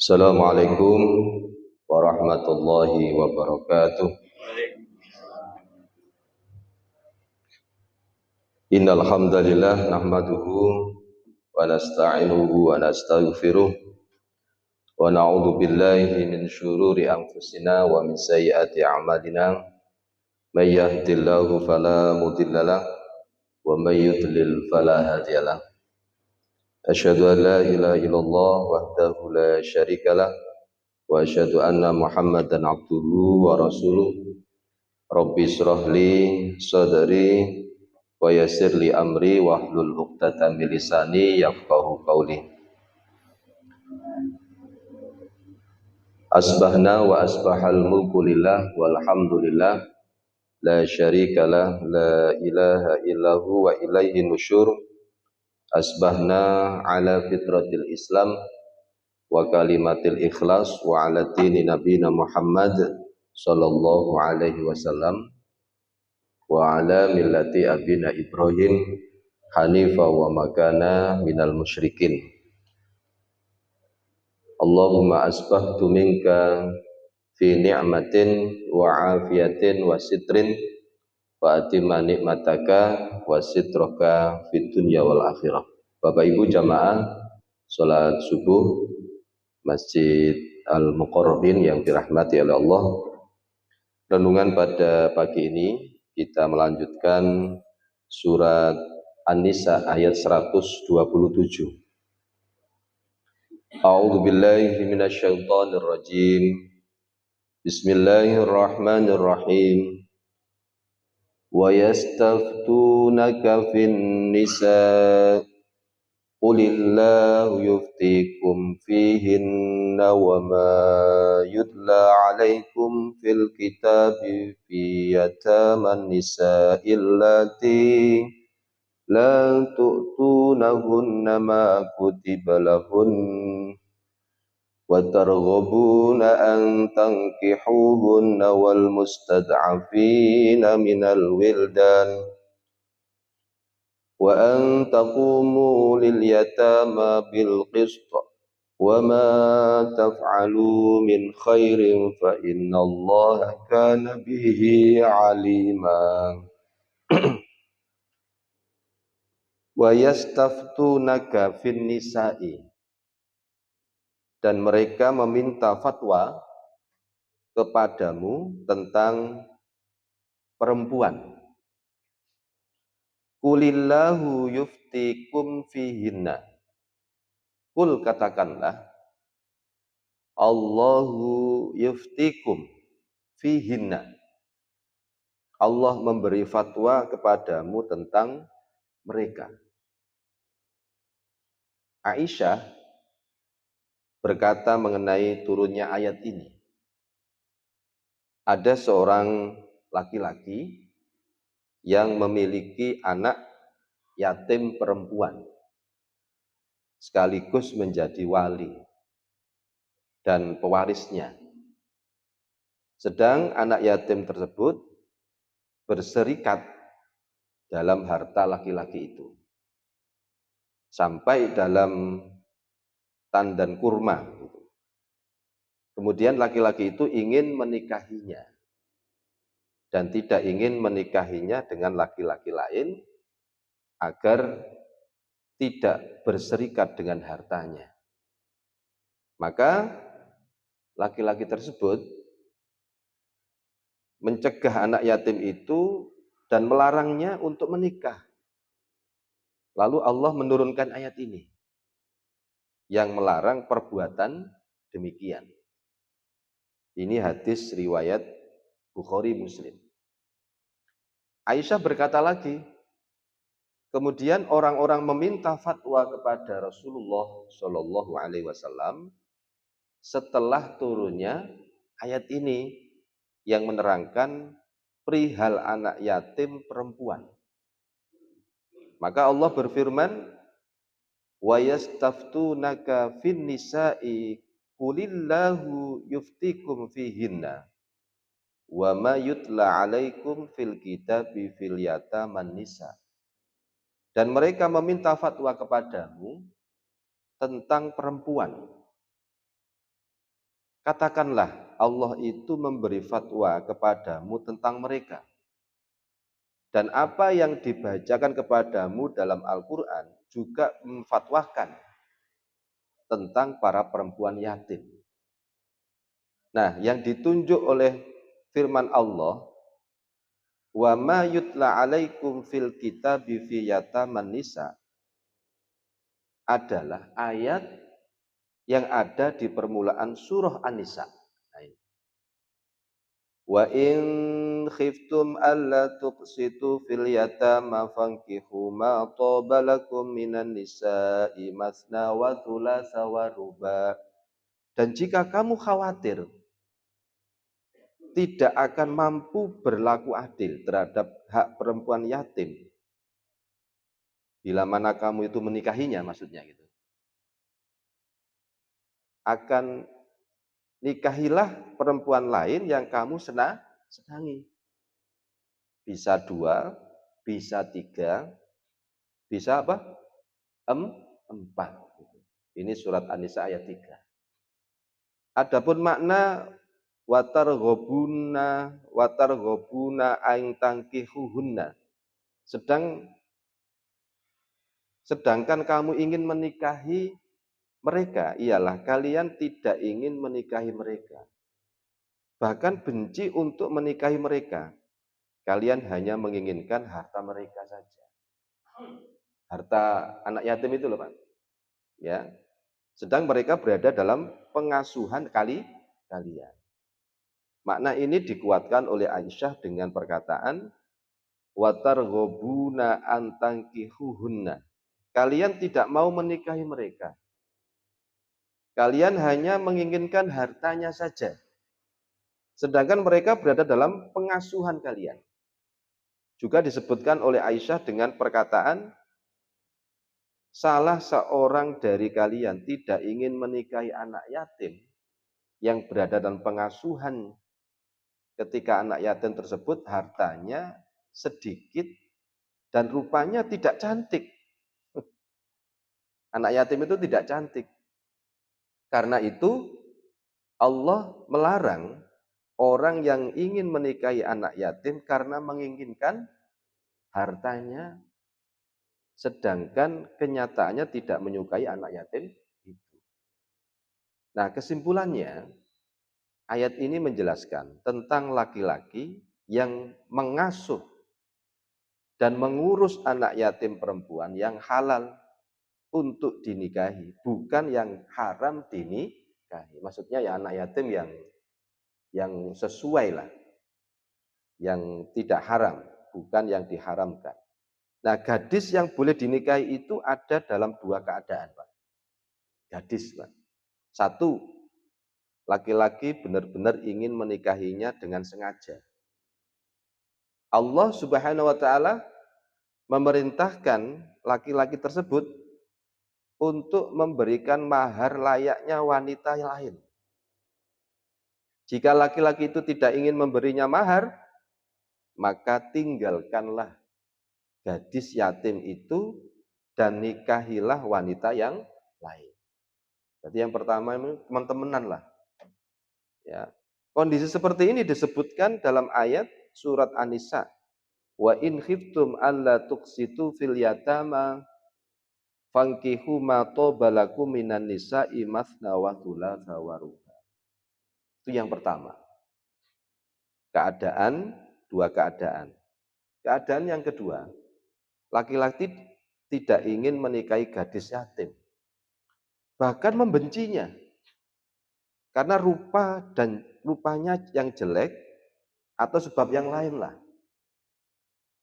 Assalamualaikum warahmatullahi wabarakatuh. Innal hamdalillah nahmaduhu wa nasta'inuhu wa nastaghfiruh wa na'udzu billahi min syururi anfusina wa min sayyiati a'malina. May yahdihillahu fala mudhillalah wa may yudlil fala hadiyalah. Asyhadu an la ilaha illallah wahdahu la syarikalah wa asyhadu anna Muhammadan abduhu wa rasuluh. Rabbi shrah li sadri wa yassir li amri wahlul 'uqdatam min lisani yafqahu qawli. Asbahna wa asbahal mulku lillah walhamdulillah la syarikalah la ilaha illahu wa ilaihi nusyur. Asbahna ala fitratil Islam wa kalimatil ikhlas wa ala dini nabina Muhammad sallallahu alaihi wasallam wa ala millati abina Ibrahim hanifa wa makana minal musyrikin. Allahumma asbahtu minka fi ni'matin wa afiyatin wa sitrin wa atimma nikmataka wa sitraka fid dunya wal akhirah. Bapak Ibu jamaah salat subuh Masjid Al-Muqarrabin yang dirahmati oleh Allah. Renungan pada pagi ini kita melanjutkan surat An-Nisa ayat 127. A'udzu billahi minasyaitonir rajim. Bismillahirrahmanirrahim. Wa yastaftunaka fin nisa qulillahu yuftikum fihinna wa ma yutla alaikum fil kitabi fi yataman nisa illati la tu'tunahunna ma kutiba lahun wa targhabuna an tankihuhunna wal mustad'afina minal wildan wa an taqumu lil yatama bil qist wa ma taf'alu min khairin fa innallaha kana bihi alima. Wa yastaftunaka fin nisa'i, dan mereka meminta fatwa kepadamu tentang perempuan. Qulillahu yuftikum fihinna. Kul katakanlah, Allahu yuftikum fihinna. Allah memberi fatwa kepadamu tentang mereka. Aisyah berkata mengenai turunnya ayat ini. Ada seorang laki-laki yang memiliki anak yatim perempuan, sekaligus menjadi wali dan pewarisnya. Sedang anak yatim tersebut berserikat dalam harta laki-laki itu, sampai dalam tandan kurma. Kemudian laki-laki itu ingin menikahinya dan tidak ingin menikahinya dengan laki-laki lain agar tidak berserikat dengan hartanya. Maka laki-laki tersebut mencegah anak yatim itu dan melarangnya untuk menikah. Lalu Allah menurunkan ayat ini yang melarang perbuatan demikian. Ini hadis riwayat Bukhari Muslim. Aisyah berkata lagi, kemudian orang-orang meminta fatwa kepada Rasulullah Shallallahu Alaihi Wasallam setelah turunnya ayat ini yang menerangkan perihal anak yatim perempuan. Maka Allah berfirman, wa yastaftunaka fin nisa'i qulillahu yuftikum fihinna wa ma yutla alaikum fil kitabi fil yataman nisa. Dan mereka meminta fatwa kepadamu tentang perempuan. Katakanlah Allah itu memberi fatwa kepadamu tentang mereka. Dan apa yang dibacakan kepadamu dalam Al-Quran juga memfatwakan tentang para perempuan yatim. Nah, yang ditunjuk oleh firman Allah, wa ma yutla alaikum fil kitabi fi yataman nisa, adalah ayat yang ada di permulaan surah An-Nisa. Wa in khiftum alla tuqsitu fil yatama fankihu ma taba lakum minan nisa'i masna wa thulatha wa ruba. Dan jika kamu khawatir tidak akan mampu berlaku adil terhadap hak perempuan yatim, bila mana kamu itu menikahinya, maksudnya gitu, akan nikahilah perempuan lain yang kamu senangi. Bisa 2, bisa 3, bisa apa? 4. Ini surat An-Nisa ayat 3. Adapun makna watarghobuna aing tangkihuhunna, sedangkan kamu ingin menikahi mereka, ialah kalian tidak ingin menikahi mereka, bahkan benci untuk menikahi mereka. Kalian hanya menginginkan harta mereka saja. Harta anak yatim itu loh Pak. Ya. Sedang mereka berada dalam pengasuhan kalian. Makna ini dikuatkan oleh Aisyah dengan perkataan watarghobuna antangkihuhunna. Kalian tidak mau menikahi mereka. Kalian hanya menginginkan hartanya saja. Sedangkan mereka berada dalam pengasuhan kalian. Juga disebutkan oleh Aisyah dengan perkataan, salah seorang dari kalian tidak ingin menikahi anak yatim yang berada dalam pengasuhan ketika anak yatim tersebut hartanya sedikit dan rupanya tidak cantik. Anak yatim itu tidak cantik. Karena itu Allah melarang orang yang ingin menikahi anak yatim karena menginginkan hartanya, sedangkan kenyataannya tidak menyukai anak yatim itu. Nah, kesimpulannya, ayat ini menjelaskan tentang laki-laki yang mengasuh dan mengurus anak yatim perempuan yang halal untuk dinikahi, bukan yang haram dinikahi. Maksudnya ya anak yatim yang sesuai lah, yang tidak haram, bukan yang diharamkan. Nah, gadis yang boleh dinikahi itu ada dalam 2 keadaan, Pak. Gadis, Pak. 1, laki-laki benar-benar ingin menikahinya dengan sengaja. Allah Subhanahu wa taala memerintahkan laki-laki tersebut untuk memberikan mahar layaknya wanita lain. Jika laki-laki itu tidak ingin memberinya mahar, maka tinggalkanlah gadis yatim itu dan nikahilah wanita yang lain. Jadi yang pertama itu teman-temanan lah. Ya. Kondisi seperti ini disebutkan dalam ayat surat An-Nisa. Wa in khiftum alla tuqsitu fil yatama fankihu ma tobalakum minan nisa'i masna wa thulatha wa ruba. Itu yang pertama. Keadaan, 2 keadaan. Keadaan yang kedua, laki-laki tidak ingin menikahi gadis yatim. Bahkan membencinya. Karena rupanya yang jelek atau sebab yang lain lah.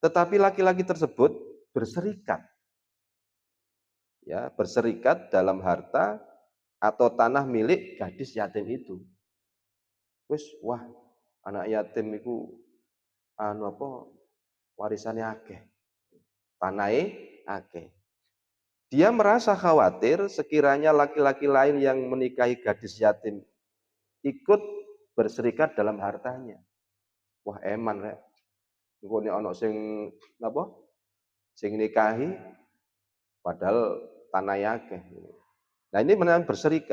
Tetapi laki-laki tersebut berserikat. Ya, berserikat dalam harta atau tanah milik gadis yatim itu. Wah, anak yatim itu warisannya akeh. Tanahe akeh. Dia merasa khawatir sekiranya laki-laki lain yang menikahi gadis yatim ikut berserikat dalam hartanya. Wah, eman rek. Engko nek ana sing nikahi padahal tanah akeh. Nah, ini benar berserikat.